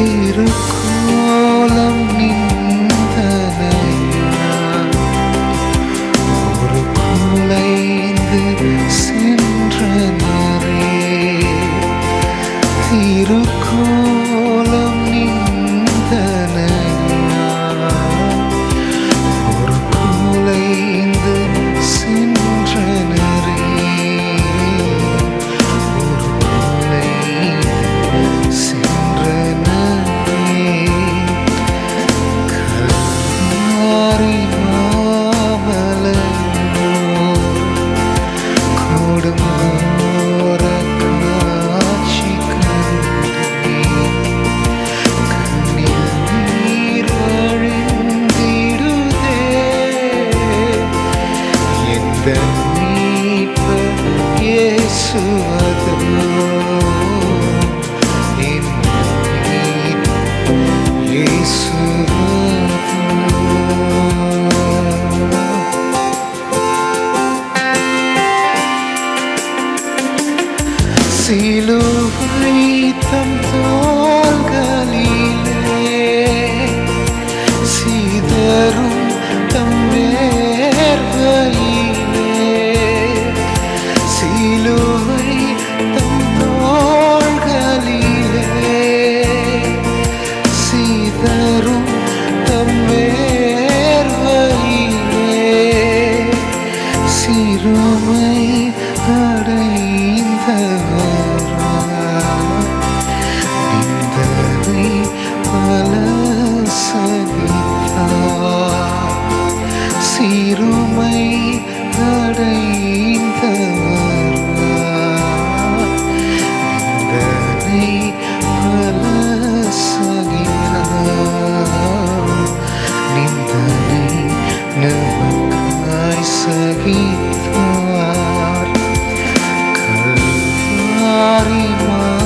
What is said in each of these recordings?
திருக்கோலம் நின்றனையா ஒரு குலைந்து சென்றனரே திருக்கோலம் நின்றனையா ஒரு குலைந்து சென்றனரே ஒரு குலைந்து சென்றனரே கல்வாரி மாமலையோர் கொடுங்கோர காட்சி கண்டேன் கண்ணில் நீர் வழிந்திடுதே எந்த மீட்பர் இயேசுவதோ என் மீட்பர் இயேசுவதோ சிலுவை தம் தோள்களிலே சிதறும் தம் வேர்வையிலே சிலுவை தம் தோள்களிலே சிதறும் தம் வேர்வையிலே சிறுமை அடைந்தவரா நிந்தனை பல சகித்தார் சிறுமை அடைந்தவரா நிந்தனை பல சகித்தார் நிந்தனை நமக்காய் சகித்தார் கல்வாரி மாமலையோர்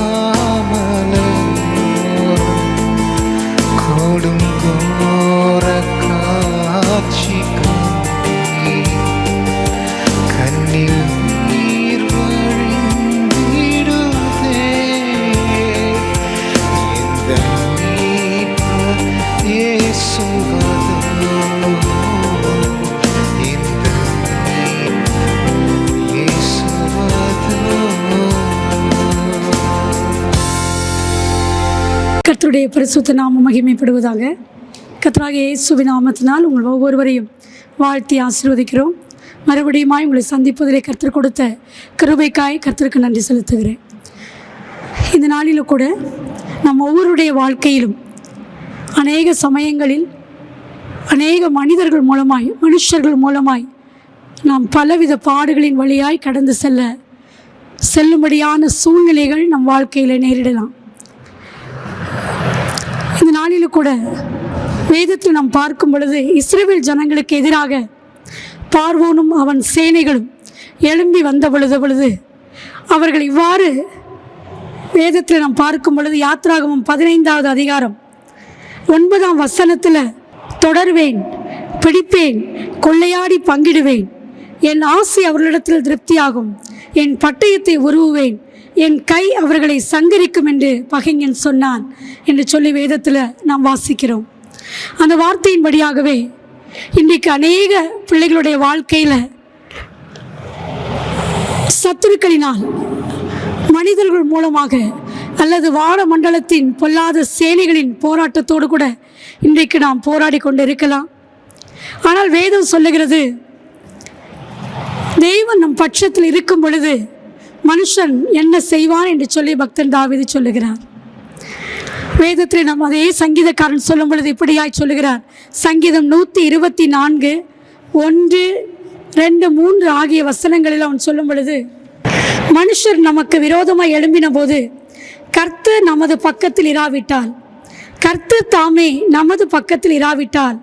கொடுங்கோர காட்சி கண்டேன் கண்ணில் நீர் வழிந்திடுதே எந்த மீட்பர் இயேசுவதோ எந்த மீட்பர் இயேசுவதோ. கர்த்தருடைய பரிசுத்த நாமம் மகிமைப்படுவதாக. கர்த்தராகிய இயேசுவின் நாமத்தினால் உங்கள் ஒவ்வொருவரையும் வாழ்த்தி ஆசீர்வதிக்கிறோம். மறுபடியுமாய் உங்களை சந்திப்பதிலே கர்த்தர் கொடுத்த கிருபைக்காய் கர்த்தருக்கு நன்றி செலுத்துகிறேன். இந்த நாளில் கூட நம் ஒவ்வொருடைய வாழ்க்கையிலும் அநேக சமயங்களில் அநேக மனிதர்கள் மூலமாய் மனுஷர்கள் மூலமாய் நாம் பலவித பாடுகளின் வழியாய் கடந்து செல்லும்படியான சூழ்நிலைகள் நம் வாழ்க்கையில் நேரிடலாம். இந்த நாளில் கூட வேதத்தில் நாம் பார்க்கும் பொழுது இஸ்ரவேல் ஜனங்களுக்கு எதிராக பார்வோனும் அவன் சேனைகளும் எழும்பி வந்த பொழுது அவர்கள் இவ்வாறு வேதத்தில் நாம் பார்க்கும் பொழுது யாத்ராகமம் 15வது அதிகாரம் 9ஆம் வசனத்தில் தொடர்வேன், பிடிப்பேன், கொள்ளையாடி பங்கிடுவேன், என் ஆசை அவர்களிடத்தில் திருப்தியாகும், என் பட்டயத்தை உருவுவேன், என் கை அவர்களை சங்கரிக்கும் என்று பகைஞன் சொன்னான் என்று சொல்லி வேதத்தில் நாம் வாசிக்கிறோம். அந்த வார்த்தையின்படியாகவே இன்றைக்கு அநேக பிள்ளைகளுடைய வாழ்க்கையில் சத்துருக்களினால் மனிதர்கள் மூலமாக அல்லது வான மண்டலத்தின் பொல்லாத சேனைகளின் போராட்டத்தோடு கூட இன்றைக்கு நாம் போராடி கொண்டு இருக்கலாம். ஆனால் வேதம் சொல்லுகிறது, தெய்வம் நம் பட்சத்தில் இருக்கும் பொழுது மனுஷன் என்ன செய்வான் என்று சொல்லி பக்தன் தாவீது சொல்லுகிறார். வேதத்தில் நாம் அதே சங்கீதக்காரன் சொல்லும் பொழுது இப்படியாய் சொல்லுகிறார். சங்கீதம் 124 1, 2, 3 ஆகிய வசனங்களில் அவன் சொல்லும் பொழுது, மனுஷர் நமக்கு விரோதமாய் எழும்பின போது கர்த்தர் நமது பக்கத்தில் இராவிட்டால், கர்த்தர் தாமே நமது பக்கத்தில் இராவிட்டால்,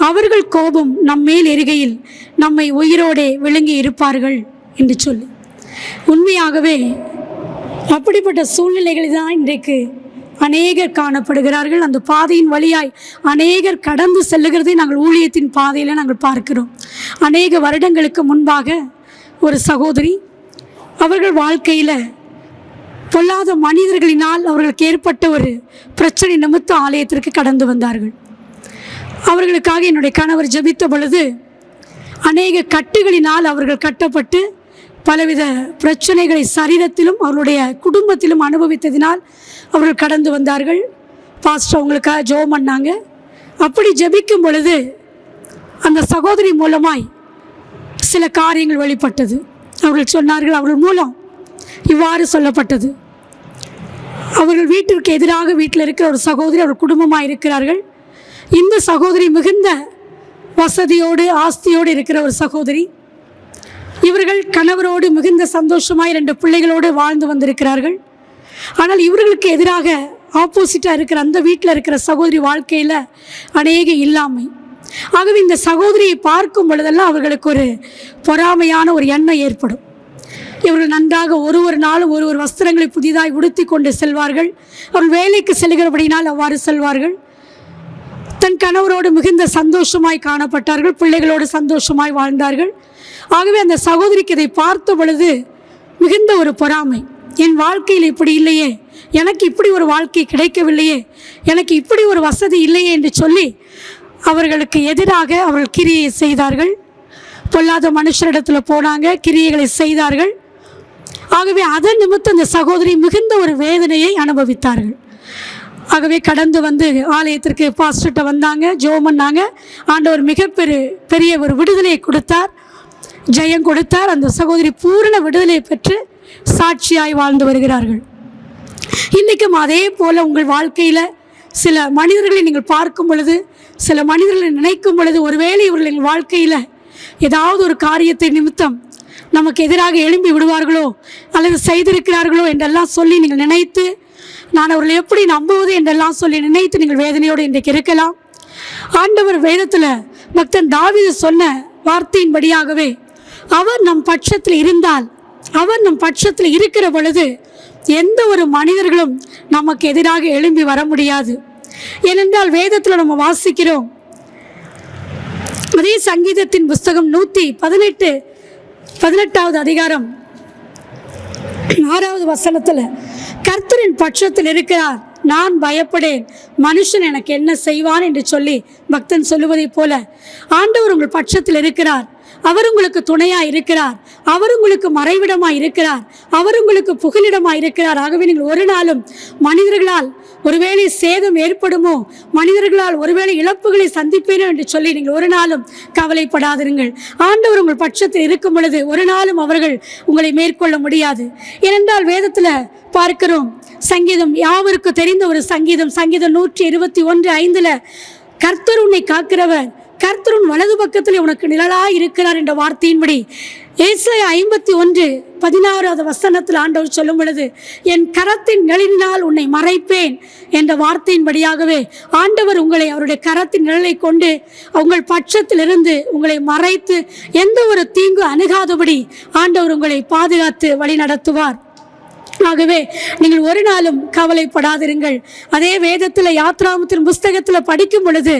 அவர்கள் கோபம் நம்மேல் எரிகையில் நம்மை உயிரோடே விழுங்கி இருப்பார்கள் என்று சொல்லி, உண்மையாகவே அப்படிப்பட்ட சூழ்நிலைகளில் தான் இன்றைக்கு அநேகர் காணப்படுகிறார்கள். அந்த பாதையின் வழியாய் அநேகர் கடந்து செல்லுகிறதை நாங்கள் ஊழியத்தின் பாதையில் நாங்கள் பார்க்கிறோம். அநேக வருடங்களுக்கு முன்பாக ஒரு சகோதரி அவர்கள் வாழ்க்கையில் பொல்லாத மனிதர்களினால் அவர்களுக்கு ஏற்பட்ட ஒரு பிரச்சனை நிமித்தம் ஆலயத்திற்கு கடந்து வந்தார்கள். அவர்களுக்காக என்னுடைய கணவர் ஜெபித்த பொழுது அநேக கட்டுகளினால் அவர்கள் கட்டப்பட்டு பலவித பிரச்சனைகளை சரீரத்திலும் அவர்களுடைய குடும்பத்திலும் அனுபவித்ததினால் அவர்கள் கடந்து வந்தார்கள். பாஸ்டர் அவங்களுக்காக ஜெபம் பண்ணாங்க. அப்படி ஜெபிக்கும் பொழுது அந்த சகோதரி மூலமாய் சில காரியங்கள் வெளிப்பட்டது. அவர்கள் சொன்னார்கள், அவர்கள் மூலம் இவ்வாறு சொல்லப்பட்டது. அவர்கள் வீட்டிற்கு எதிராக வீட்டில் இருக்கிற ஒரு சகோதரி அவர் குடும்பமாக இருக்கிறார்கள். இந்த சகோதரி மிகுந்த வசதியோடு ஆஸ்தியோடு இருக்கிற ஒரு சகோதரி. இவர்கள் கணவரோடு மிகுந்த சந்தோஷமாய் 2 பிள்ளைகளோடு வாழ்ந்து வந்திருக்கிறார்கள். ஆனால் இவர்களுக்கு எதிராக ஆப்போசிட்டாக இருக்கிற அந்த வீட்டில் இருக்கிற சகோதரி வாழ்க்கையில் அநேக இல்லாமை. ஆகவே இந்த சகோதரியை பார்க்கும் பொழுதெல்லாம் அவர்களுக்கு ஒரு பொறாமையான ஒரு எண்ணம் ஏற்படும். இவர்கள் நன்றாக ஒரு நாளும் ஒரு வஸ்திரங்களை புதிதாய் உடுத்தி கொண்டு செல்வார்கள். அவர்கள் வேலைக்கு செல்கிறபடினால் அவ்வாறு செல்வார்கள். தன் கணவரோடு மிகுந்த சந்தோஷமாய் காணப்பட்டார்கள். பிள்ளைகளோடு சந்தோஷமாய் வாழ்ந்தார்கள். ஆகவே அந்த சகோதரிக்கு இதை பார்த்த பொழுது மிகுந்த ஒரு பொறாமை. என் வாழ்க்கையில் இப்படி இல்லையே, எனக்கு இப்படி ஒரு வாழ்க்கை கிடைக்கவில்லையே, எனக்கு இப்படி ஒரு வசதி இல்லையே என்று சொல்லி அவர்களுக்கு எதிராக அவர்கள் கிரியை செய்தார்கள். பொல்லாத மனுஷரிடத்தில் போனாங்க, கிரியைகளை செய்தார்கள். ஆகவே அதன் நிமித்தம் அந்த சகோதரி மிகுந்த ஒரு வேதனையை அனுபவித்தார்கள். ஆகவே கடந்து வந்து ஆலயத்திற்கு பாஸ்டர்கிட்ட வந்தாங்க, ஜெபம் பண்ணாங்க. ஆண்டவர் பெரிய ஒரு விடுதலையை கொடுத்தார், ஜெயம் கொடுத்தார். அந்த சகோதரி பூரண விடுதலை பெற்று சாட்சியாய் வாழ்ந்து வருகிறார்கள். இன்றைக்கும் அதே போல் உங்கள் வாழ்க்கையில் சில மனிதர்களை நீங்கள் பார்க்கும் பொழுது, சில மனிதர்களை நினைக்கும் பொழுது, ஒருவேளை இவர்களின் வாழ்க்கையில் ஏதாவது ஒரு காரியத்தை நிமித்தம் நமக்கு எதிராக எழும்பி விடுவார்களோ அல்லது செய்திருக்கிறார்களோ என்றெல்லாம் சொல்லி நீங்கள் நினைத்து, நான் அவர்களை எப்படி நம்புவது என்றெல்லாம் சொல்லி நினைத்து நீங்கள் வேதனையோடு இன்றைக்கு இருக்கலாம். ஆண்டவர் வேதத்தில் பக்தன் தாவீது சொன்ன வார்த்தையின்படியாகவே அவர் நம் பட்சத்தில் இருந்தால், அவர் நம் பட்சத்தில் இருக்கிற பொழுது எந்த ஒரு மனிதர்களும் நமக்கு எதிராக எழும்பி வர முடியாது. ஏனென்றால் வேதத்தில் நம்ம வாசிக்கிறோம், அதே சங்கீதத்தின் புஸ்தகம் 118வது அதிகாரம் 6வது வசனத்தில், கர்த்தரின் பட்சத்தில் இருக்கிறார், நான் பயப்படேன், மனுஷன் எனக்கு என்ன செய்வான் என்று சொல்லி பக்தன் சொல்லுவதைப் போல ஆண்டவர் உங்கள் பட்சத்தில் இருக்கிறார். அவர் உங்களுக்கு துணையாக இருக்கிறார். அவர் உங்களுக்கு மறைவிடமாக இருக்கிறார். அவர் உங்களுக்கு புகலிடமாக இருக்கிறார். ஆகவே நீங்கள் ஒரு நாளும் மனிதர்களால் ஒருவேளை சேதம் ஏற்படுமோ, மனிதர்களால் ஒருவேளை இழப்புகளை சந்திப்பேனோ என்று சொல்லி நீங்கள் ஒரு நாளும் கவலைப்படாதிருங்கள். ஆண்டவர் உங்கள் பட்சத்தில் இருக்கும் பொழுது ஒரு நாளும் அவர்கள் உங்களை மேற்கொள்ள முடியாது. ஏனென்றால் வேதத்தில் பார்க்கிறோம், சங்கீதம் யாவருக்கு தெரிந்த ஒரு சங்கீதம் 121:5, கர்த்தர் உன்னை காக்கிறவர், கர்த்தர் உன் வலது பக்கத்தில் உனக்கு நிழலாய் இருக்கிறார் என்ற வார்த்தையின்படி ஏசாயா 51:16வது வசனத்தில் ஆண்டவர் சொல்லும் பொழுது, என் கரத்தின் நிழலினால் உன்னை மறைப்பேன் என்ற வார்த்தையின்படியாகவே ஆண்டவர் உங்களை அவருடைய கரத்தின் நிழலை கொண்டு உங்கள் பட்சத்திலிருந்து உங்களை மறைத்து எந்த ஒரு தீங்கு அணுகாதபடி ஆண்டவர் உங்களை பாதுகாத்து வழி நடத்துவார். ஆகவே நீங்கள் ஒரு நாளும் கவலைப்படாதிருங்கள். அதே வேதத்தில் யாத்ராமத்தின் புஸ்தகத்தில் படிக்கும் பொழுது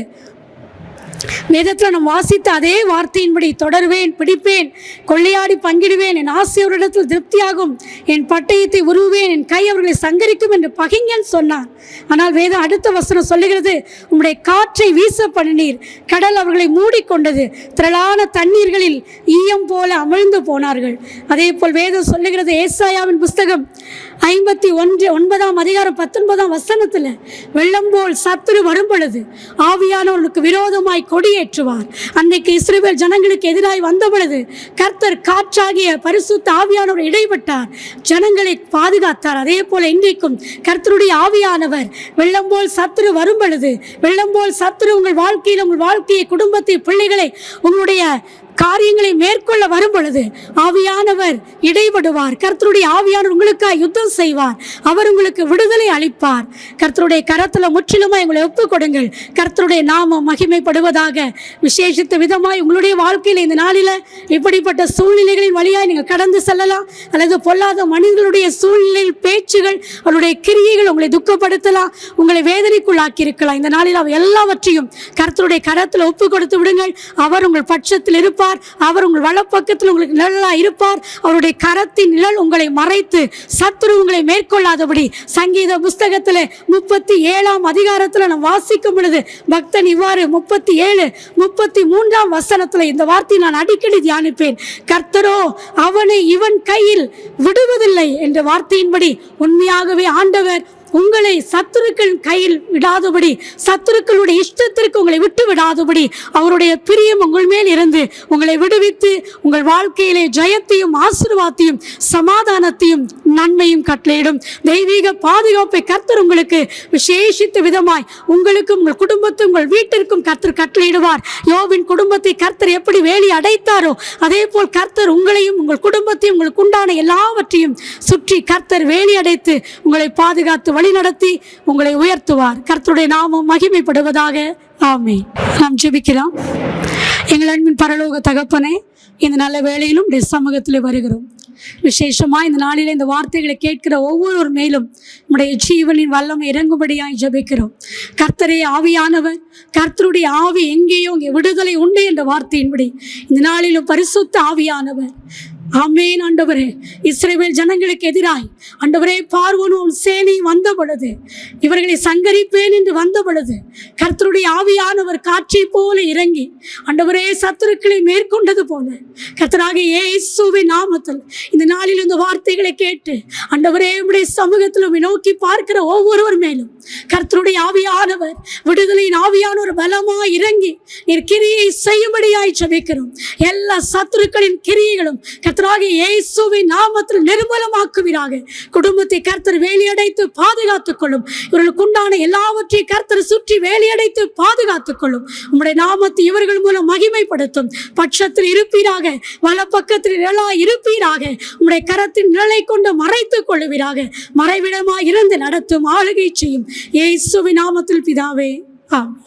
வேதத்தில் நாம் வாசித்த அதே வார்த்தையின்படி தொடர்வேன், பிடிப்பேன், கொள்ளையாடி பங்கிடுவேன், என் ஆசை அவரிடத்தில் திருப்தியாகும், என் பட்டயத்தை உருவேன், என் கை அவர்களை சங்கரிக்கும் என்று பகைஞன் சொன்னான். ஆனால் வேதம் அடுத்த வசனம் சொல்லுகிறது, உம்முடைய காற்றை வீச பண்ணினீர், கடல் அவர்களை மூடிக்கொண்டது, திரளான தண்ணீர்களில் ஈயம் போல அமிழ்ந்து போனார்கள். அதே போல் வேதம் சொல்லுகிறது ஏசாயாவின் புஸ்தகம் 51:9 அதிகாரம் 19 வசனத்தில், வெள்ளம் போல் சத்துரு வரும் பொழுது ஆவியானவர்களுக்கு விரோதமாய் கொடியேற்றுவார். அன்றைக்கு இஸ்ரவேல் ஜனங்களுக்கு எதிராய் வந்த பொழுது கர்த்தர் காற்றாகிய பரிசுத்த ஆவியானவர் இடைப்பட்டார், ஜனங்களை பாதுகாத்தார். அதே போல இன்றைக்கும் கர்த்தருடைய ஆவியானவர் வெள்ளம் போல் சத்துரு வரும் பொழுது, வெள்ளம் போல் சத்துரு உங்கள் வாழ்க்கையில், உங்கள் வாழ்க்கையை, குடும்பத்தை, பிள்ளைகளை, உங்களுடைய காரியங்களை மேற்கொள்ள வரும் பொழுது ஆவியானவர் இடைபடுவார். கர்த்தருடைய ஆவியானவர் உங்களுக்காக யுத்தம் செய்வார். அவர் உங்களுக்கு விடுதலை அளிப்பார். கர்த்தருடைய கரத்தில் முற்றிலுமாய் உங்களை ஒப்புக் கொடுங்கள். கர்த்தருடைய நாமம் மகிமைப்படுவதாக. விசேஷித்த விதமாய் உங்களுடைய வாழ்க்கையில் இந்த நாளில் இப்படிப்பட்ட சூழ்நிலைகளின் வழியாய் நீங்கள் கடந்து செல்லலாம். அல்லது பொல்லாத மனிதர்களுடைய சூழ்நிலை, பேச்சுகள், அவருடைய கிரியைகள் உங்களை துக்கப்படுத்தலாம், உங்களை வேதனைக்குள்ளாக்கி இருக்கலாம். இந்த நாளில் அவர் எல்லாவற்றையும் கர்த்தருடைய கரத்தில் ஒப்புக் கொடுத்து விடுங்கள். அவர் உங்கள் பட்சத்தில் இருப்பார். இருப்பார். அவர் உங்கள் வலப்பக்கத்தில் உங்களுக்கு நிழலாக இருப்பார். அவருடைய கரத்தின் நிழல் உங்களை மறைத்து சத்துரு உங்களை மேற்கொள்ளாதபடி. சங்கீத புஸ்தகத்தில் 37ஆம் அதிகாரத்தில் நாம் வாசிக்கும் பொழுது பக்தன் இவ்வாறு 37, 33ஆம் வசனத்தில் இந்த வார்த்தையை நான் அடிக்கடி தியானிப்பேன். கர்த்தரோ அவனை இவன் கையில் விடுவதில்லை என்ற வார்த்தையின்படி உண்மையாகவே ஆண்டவர் உங்களை சத்துருக்கள் கையில் விடாதபடி, சத்துருக்களுடைய இஷ்டத்திற்கு உங்களை விட்டு விடாதபடி அவருடைய பிரியம் உங்கள் மேல் இருந்து உங்களை விடுவித்து உங்கள் வாழ்க்கையிலே ஜெயத்தையும் ஆசீர்வாதத்தையும் சமாதானத்தையும் நன்மையும் கட்டளையிடும். தெய்வீக பாதுகாப்பை கர்த்தர் உங்களுக்கு விசேஷித்த விதமாய் உங்களுக்கும் உங்கள் குடும்பத்துக்கும் உங்கள் வீட்டிற்கும் கர்த்தர் கட்டளையிடுவார். யோபின் குடும்பத்தை கர்த்தர் எப்படி வேலி அடைத்தாரோ அதே போல் கர்த்தர் உங்களையும் உங்கள் குடும்பத்தையும் உங்களுக்கு உண்டான எல்லாவற்றையும் சுற்றி கர்த்தர் வேலி அடைத்து உங்களை பாதுகாத்து நடத்தி உங்களை உயர்த்துவார். கர்த்தருடைய நாமம் மகிமைப்படுவதாக. ஆமென். நாம் ஜெபிக்கலாம். எங்கள் அன்பின் பரலோக தகப்பனே, இந்த நல்ல வேளையிலும் சமூகத்தில் வருகிறோம். விசேஷமா இந்த நாளில் இந்த வார்த்தைகளை கேட்கிற ஒவ்வொரு மேலும் நம்முடைய ஜீவனின் வல்லமை இறங்கும்படியாய் ஜெபிக்கிறோம். கர்த்தரே ஆவியானவர், கர்த்தருடைய ஆவி எங்கேயோ இங்கே விடுதலை உண்டு என்ற வார்த்தையின்படி இந்த நாளிலும் பரிசுத்த ஆவியானவர் ஆமென். ஆண்டவரே, இஸ்ரவேல் ஜனங்களுக்கு எதிராய் ஆண்டவரே பார்வோனும் சேனை வந்த பொழுது, இவர்களை சங்கரிப்பேன் என்று வந்த பொழுது கர்த்தருடைய ஆவியானவர் காற்றை போல இறங்கி ஆண்டவரே சத்துருக்களை மேற்கொண்டது போல கர்த்தராகிய இயேசுவின் நாமத்தில் இந்த நாளில் இந்த வார்த்தைகளை கேட்டு ஆண்டவரே உம்முடைய சமூகத்தில் நோக்கி பார்க்கிற ஒவ்வொருவர் மேலும் கர்த்தருடைய ஆவியானவர் விடுதலையின் ஆவியானவர் பலமாய் இறங்கி நீர் கிரியை செய்யும்படியாய் ஜெபிக்கிறோம். எல்லா சத்துருக்களின் கிரியைகளும் கர்த்தராகிய இயேசுவின் நாமத்தில் நிர்மூலமாக்குவீராக. குடும்பத்தை கர்த்தர் வேலியடைத்து பாதுகாத்துக் கொள்ளும். இவர்களுக்கு உண்டான எல்லாவற்றையும் கர்த்தர் சுற்றி வேலியடைத்து பாதுகாத்துக் கொள்ளும். உம்முடைய நாமத்தை இவர்கள் மூலம் மகிமைப்படுத்தும். பட்சத்தில் இருப்பீராக, வலப்பக்கத்தில் நிழலாய் இருப்பீராக. உம்முடைய கரத்தின் நிழலை கொண்டு மறைத்துக் கொள்ளுவீராக. மறைவிடமாய் இருந்து நடத்தும் ஆளுகை செய்யும் இயேசுவின் நாமத்தில் பிதாவே. ஆமென்.